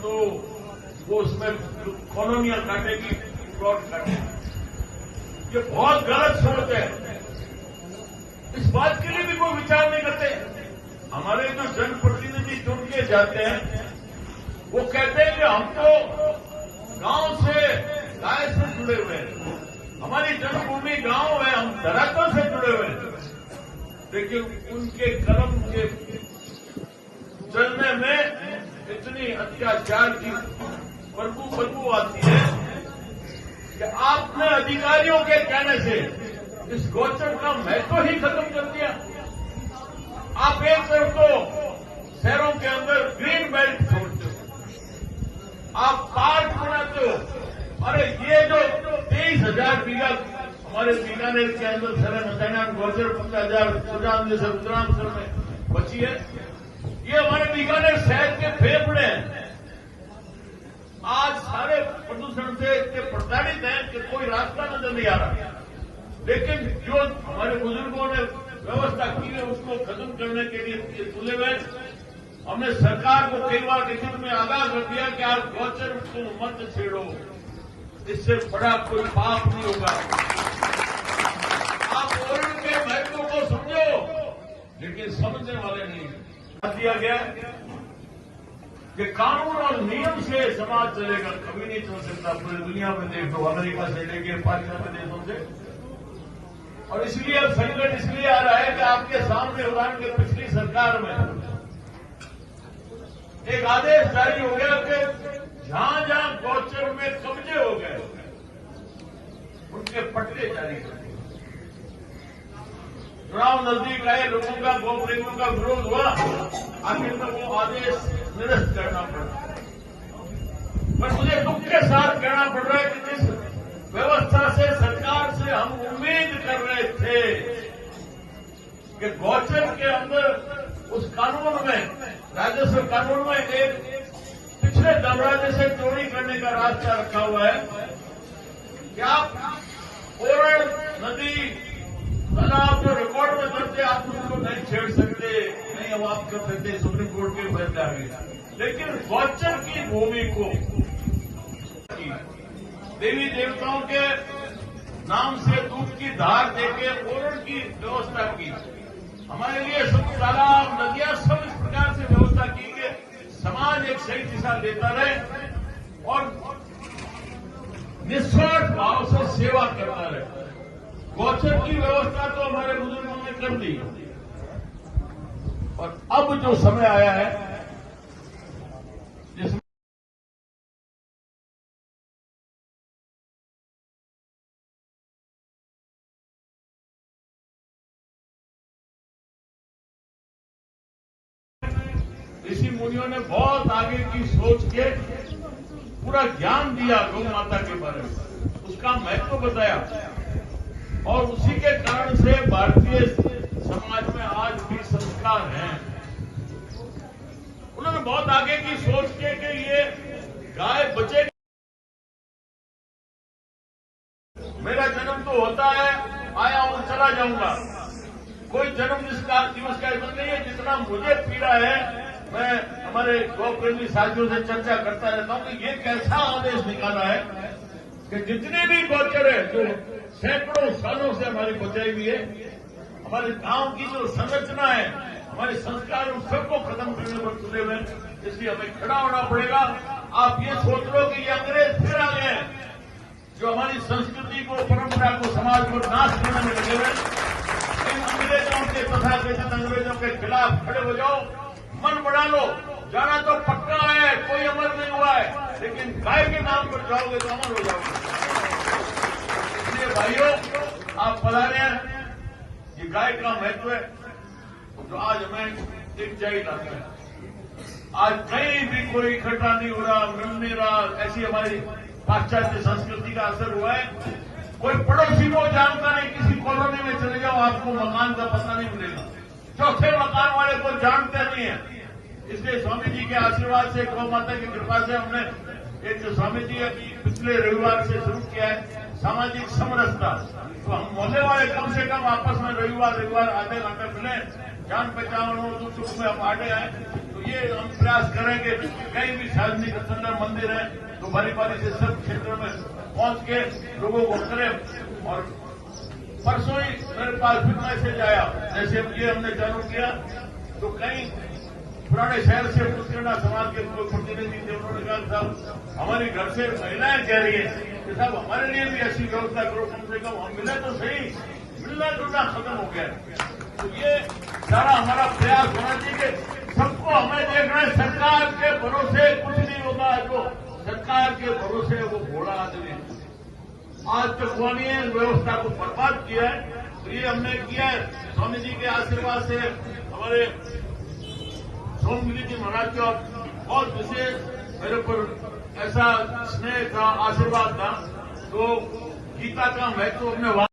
तो वो उसमें कॉलोनियां काटेगी, प्लॉट काटेगी। ये बहुत गलत सोच है। इस बात के लिए भी कोई विचार नहीं करते। हमारे जो जनप्रतिनिधि चुन के जाते हैं वो कहते हैं कि हम तो गांव से, गाय से जुड़े हुए हैं, हमारी जन्मभूमि गांव है, हम धरातल से जुड़े हुए हैं। लेकिन उनके कलम के चलने में इतनी अत्याचार की बदबू आती है कि आपने अधिकारियों के कहने से इस गौचर का महत्व ही खत्म कर दिया। आप एक तरफ तो शहरों के अंदर ग्रीन बेल्ट छोड़ते हो, आप पार्क बनाते हो। अरे ये जो 23,000 बीघा हमारे बीकानेर के अंदर सरे मसाना गौचर 15,000 उत्तरांचल में बची है, ये हमारे बीकानेर शहर के फेफड़े हैं। आज सारे प्रदूषण से इतने प्रताड़ित हैं कि कोई रास्ता नजर नहीं आ रहा। लेकिन जो हमारे बुजुर्गों ने व्यवस्था की है उसको खत्म करने के लिए तुले हुए। हमने सरकार को कई बार लिखित में आगाह कर दिया कि आप गौचर को मत छेड़ो, इससे बड़ा कोई पाप नहीं होगा। आप ओरण के महत्व को समझो, लेकिन समझने वाले नहीं। दिया गया कि कानून और नियम से समाज चलेगा, कभी नहीं चल सकता। पूरी दुनिया में देख लो, अमेरिका से लेके पाकिस्तान देशों से। और इसलिए अब संकट इसलिए आ रहा है कि आपके सामने उदाहरण के पिछली सरकार में एक आदेश जारी हो गया कि जहां जहां गौचर में कब्जे हो गए उनके पट्टे जारी कर दिए। चुनाव नजदीक आए, लोगों का गौ प्रेमियों का विरोध हुआ, आखिर में वो आदेश निरस्त करना पड़ा। पर मुझे दुख के साथ कहना पड़ रहा है कि जिस व्यवस्था से सरकार से हम उम्मीद कर रहे थे कि गौचर के अंदर उस कानून में, राजस्व कानून में एक पिछले दरवाजे से चोरी करने का रास्ता रखा हुआ है कि आप ओरण नदी तालाब जो रिकॉर्ड में दर्ज है आप उसको नहीं छेड़ सकते, नहीं अवाप कर सकते, सुप्रीम कोर्ट के फैसले आ गए। लेकिन गौचर की भूमि को देवी देवताओं के नाम से दूध की धार देके ओरण की व्यवस्था की। हमारे लिए सब तालाब नदियां सब इस प्रकार से व्यवस्था की कि समाज एक सही दिशा देता रहे और निस्वार्थ भाव से सेवा करता रहे। गौचर की व्यवस्था तो हमारे बुजुर्गों ने कर दी और अब जो समय आया है जिसमें ऋषि मुनियों ने बहुत आगे की सोच के पूरा ज्ञान दिया गौ माता के बारे में, उसका महत्व बताया और उसी के कारण से भारतीय समाज में आज भी संस्कार हैं। उन्होंने बहुत आगे की सोच के कि ये गाय बचेगी। मेरा जन्म तो होता है, आया हूं चला जाऊंगा, कोई जन्म दिवस का ऐसा नहीं है। जितना मुझे पीड़ा है मैं हमारे गौ प्रेमी साथियों से चर्चा करता रहता हूं कि ये कैसा आदेश निकाला है कि जितने भी गौचर है जो सैकड़ों सालों से हमारी बचाई हुई है, हमारे गांव की जो संरचना है, हमारे संस्कार, उन सबको खत्म करने पर तुले हुए। इसलिए हमें खड़ा होना पड़ेगा। आप ये सोच लो कि ये अंग्रेज फिर आ गए जो हमारी संस्कृति को, परंपरा को, समाज को नाश करने में लगे हुए। इन अंग्रेजों के तथाकथित अंग्रेजों के खिलाफ खड़े हो जाओ, मन बढ़ा लो। जाना तो पक्का है, कोई अमर नहीं हुआ है, लेकिन गाय के नाम पर जाओगे तो अमर हो जाओगे। इसलिए भाइयों, आप पधारे हैं, ये गाय का महत्व है तो आज हमें एक चाहिए लाता है। आज कहीं भी कोई इकट्ठा नहीं हो रहा, मिल नहीं रहा, ऐसी हमारी पाश्चात्य संस्कृति का असर हुआ है। कोई पड़ोसी को जानता नहीं, किसी कॉलोनी में चले जाओ आपको मकान का पता नहीं मिलेगा, चौथे मकान वाले को जानते नहीं है। इसलिए स्वामी जी के आशीर्वाद से, गौ माता की कृपा से हमने एक जो स्वामी जी पिछले रविवार से शुरू किया है सामाजिक समरसता। तो हम मोहल्ले वाले कम से कम आपस में रविवार आधे घंटे मिले, जान पहचान हो, दुख सुख में हम आगे आए। तो ये हम प्रयास करेंगे कहीं भी सार्वजनिक स्थल में मंदिर है तो बारी बारी से सब क्षेत्रों में पहुंच के लोगों को करें। और परसों ही मेरे पास फिर मैसेज आया, जैसे ये हमने चालू किया तो कहीं पुराने शहर से मुस्लिम समाज के कोई प्रतिनिधि थे, उन्होंने कहा साहब हमारे घर से महिलाएं कह रही है कि साहब हमारे लिए भी ऐसी व्यवस्था करो, कम से कम हम मिले तो सही, मिलना जुलना खत्म हो गया। तो ये सारा हमारा प्रयास होना चाहिए कि सबको हमें देखना है, सरकार के भरोसे कुछ नहीं होगा। जो सरकार के भरोसे वो घोड़ा आदमी आज तक वानी व्यवस्था को बर्बाद किया है, तो ये हमने किया है। स्वामी जी के आशीर्वाद से हमारे सोमगिरी जी महाराज का बहुत विशेष मेरे पर ऐसा स्नेह था, आशीर्वाद था, तो गीता का महत्व अपने